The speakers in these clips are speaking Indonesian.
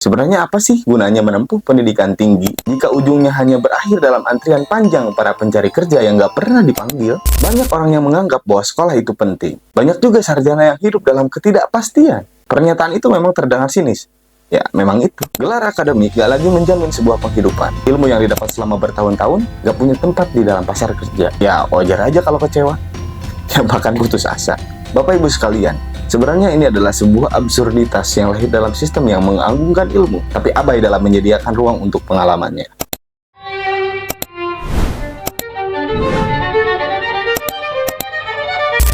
Sebenarnya apa sih gunanya menempuh pendidikan tinggi jika ujungnya hanya berakhir dalam antrian panjang para pencari kerja yang nggak pernah dipanggil? Banyak orang yang menganggap bahwa sekolah itu penting. Banyak juga sarjana yang hidup dalam ketidakpastian. Pernyataan itu memang terdengar sinis. Ya, memang itu. Gelar akademik gak lagi menjamin sebuah penghidupan. Ilmu yang didapat selama bertahun-tahun gak punya tempat di dalam pasar kerja. Ya, wajar aja kalau kecewa. Ya, bahkan putus asa. Bapak Ibu sekalian, sebenarnya ini adalah sebuah absurditas yang lahir dalam sistem yang mengagunkan ilmu, tapi abai dalam menyediakan ruang untuk pengalamannya.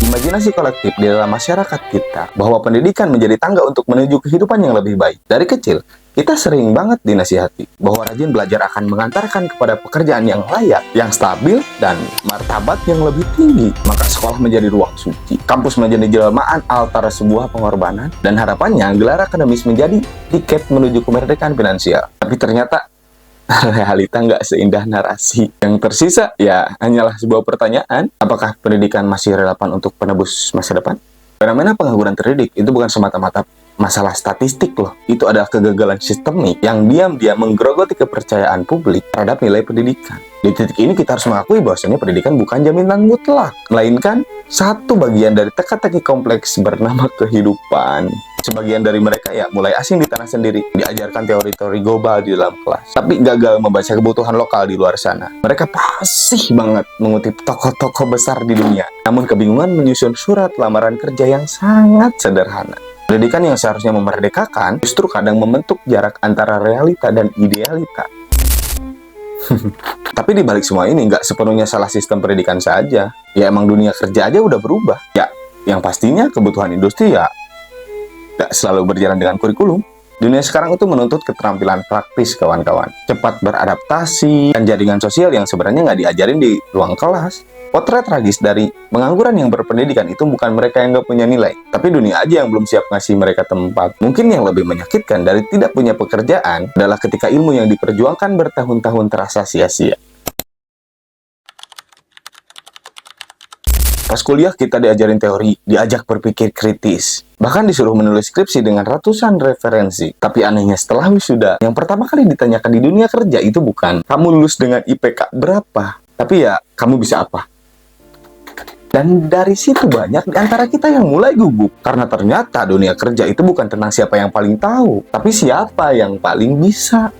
Imajinasi kolektif di dalam masyarakat kita bahwa pendidikan menjadi tangga untuk menuju kehidupan yang lebih baik. Dari kecil, kita sering banget dinasihati bahwa rajin belajar akan mengantarkan kepada pekerjaan yang layak, yang stabil, dan martabat yang lebih tinggi. Maka sekolah menjadi ruang suci, kampus menjadi jelmaan altar sebuah pengorbanan, dan harapannya gelar akademis menjadi tiket menuju kemerdekaan finansial. Tapi ternyata realita nggak seindah narasi. Yang tersisa ya hanyalah sebuah pertanyaan, apakah pendidikan masih relevan untuk penebus masa depan? Fenomena pengangguran terdidik itu bukan semata-mata masalah statistik loh. Itu adalah kegagalan sistemik yang diam-diam menggerogoti kepercayaan publik terhadap nilai pendidikan. Di titik ini kita harus mengakui bahwasanya pendidikan bukan jaminan mutlak, melainkan satu bagian dari teka-teki kompleks bernama kehidupan. Sebagian dari mereka ya mulai asing di tanah sendiri, diajarkan teori-teori global di dalam kelas, tapi gagal membaca kebutuhan lokal di luar sana. Mereka fasih banget mengutip tokoh-tokoh besar di dunia, namun kebingungan menyusun surat lamaran kerja yang sangat sederhana. Pendidikan yang seharusnya memerdekakan justru kadang membentuk jarak antara realita dan idealita. Tapi di balik semua ini nggak sepenuhnya salah sistem pendidikan saja. Ya emang dunia kerja aja udah berubah. Ya, yang pastinya kebutuhan industri ya nggak selalu berjalan dengan kurikulum. Dunia sekarang itu menuntut keterampilan praktis kawan-kawan. Cepat beradaptasi dan jaringan sosial yang sebenarnya nggak diajarin di ruang kelas. Potret tragis dari pengangguran yang berpendidikan itu bukan mereka yang nggak punya nilai, tapi dunia aja yang belum siap ngasih mereka tempat. Mungkin yang lebih menyakitkan dari tidak punya pekerjaan adalah ketika ilmu yang diperjuangkan bertahun-tahun terasa sia-sia. Pas kuliah kita diajarin teori, diajak berpikir kritis, bahkan disuruh menulis skripsi dengan ratusan referensi. Tapi anehnya setelah wisuda, yang pertama kali ditanyakan di dunia kerja itu bukan kamu lulus dengan IPK berapa, tapi ya kamu bisa apa. Dan dari situ banyak di antara kita yang mulai gugup, karena ternyata dunia kerja itu bukan tentang siapa yang paling tahu, tapi siapa yang paling bisa.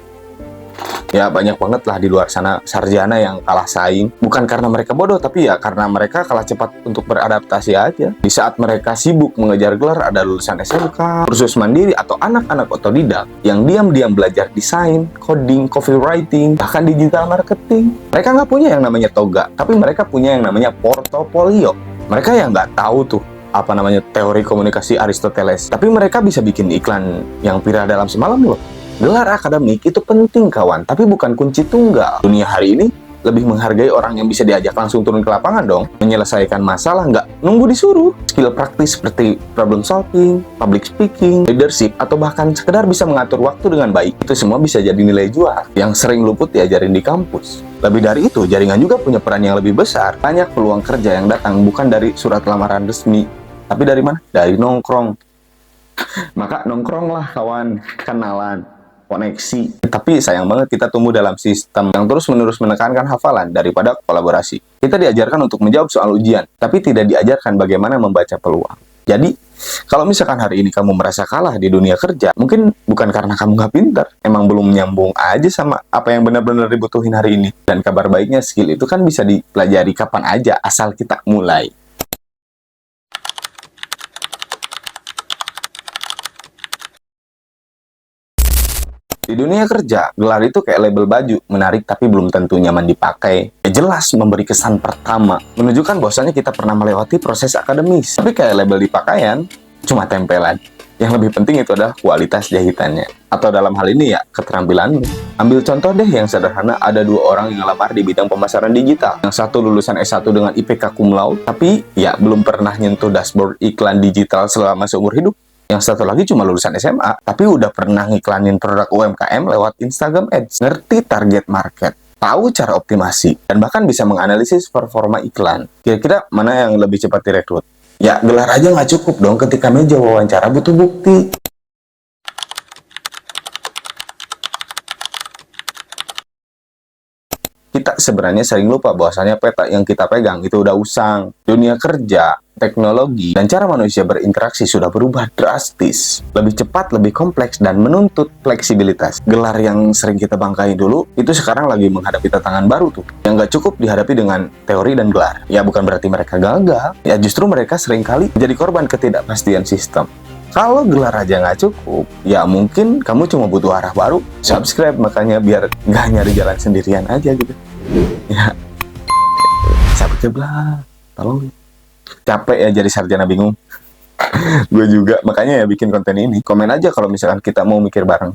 Ya banyak banget lah di luar sana sarjana yang kalah saing, bukan karena mereka bodoh, tapi ya karena mereka kalah cepat untuk beradaptasi aja. Di saat mereka sibuk mengejar gelar, ada lulusan SMK, kursus mandiri, atau anak-anak otodidak yang diam-diam belajar desain, coding, copywriting, bahkan digital marketing. Mereka nggak punya yang namanya toga, tapi mereka punya yang namanya portofolio. Mereka yang nggak tahu tuh apa namanya teori komunikasi Aristoteles, tapi mereka bisa bikin iklan yang viral dalam semalam loh. Gelar akademik itu penting kawan, tapi bukan kunci tunggal. Dunia hari ini lebih menghargai orang yang bisa diajak langsung turun ke lapangan dong, menyelesaikan masalah, nggak nunggu disuruh. Skill praktis seperti problem solving, public speaking, leadership, atau bahkan sekedar bisa mengatur waktu dengan baik, itu semua bisa jadi nilai jual yang sering luput diajarin di kampus. Lebih dari itu, jaringan juga punya peran yang lebih besar. Banyak peluang kerja yang datang bukan dari surat lamaran resmi, tapi dari mana? Dari nongkrong. Maka nongkronglah kawan, kenalan, koneksi. Tapi sayang banget kita tumbuh dalam sistem yang terus-menerus menekankan hafalan daripada kolaborasi. Kita diajarkan untuk menjawab soal ujian, tapi tidak diajarkan bagaimana membaca peluang. Jadi, kalau misalkan hari ini kamu merasa kalah di dunia kerja, mungkin bukan karena kamu nggak pintar, emang belum nyambung aja sama apa yang benar-benar dibutuhin hari ini. Dan kabar baiknya, skill itu kan bisa dipelajari kapan aja, asal kita mulai. Di dunia kerja, gelar itu kayak label baju, menarik tapi belum tentu nyaman dipakai. Ya jelas memberi kesan pertama, menunjukkan bahwasanya kita pernah melewati proses akademis. Tapi kayak label di pakaian, cuma tempelan. Yang lebih penting itu adalah kualitas jahitannya. Atau dalam hal ini ya, keterampilanmu. Ambil contoh deh yang sederhana, ada dua orang yang ngelamar di bidang pemasaran digital. Yang satu lulusan S1 dengan IPK cum laude, tapi ya belum pernah nyentuh dashboard iklan digital selama seumur hidup. Yang satu lagi cuma lulusan SMA, tapi udah pernah ngiklanin produk UMKM lewat Instagram Ads, ngerti target market, tahu cara optimasi, dan bahkan bisa menganalisis performa iklan. Kira-kira mana yang lebih cepat direkrut? Ya, gelar aja nggak cukup dong ketika meja wawancara butuh bukti. Kita sebenarnya sering lupa bahwasanya peta yang kita pegang itu udah usang. Dunia kerja, teknologi, dan cara manusia berinteraksi sudah berubah drastis. Lebih cepat, lebih kompleks, dan menuntut fleksibilitas. Gelar yang sering kita bangkai dulu, itu sekarang lagi menghadapi tantangan baru tuh. Yang nggak cukup dihadapi dengan teori dan gelar. Ya bukan berarti mereka gagal. Ya justru mereka seringkali jadi korban ketidakpastian sistem. Kalau gelar aja nggak cukup, ya mungkin kamu cuma butuh arah baru. Subscribe makanya biar nggak nyari jalan sendirian aja gitu. Ya, subscribe lah. Tolong. Capek ya jadi sarjana bingung. Gue juga, makanya ya bikin konten ini. Komen aja kalau misalkan kita mau mikir bareng.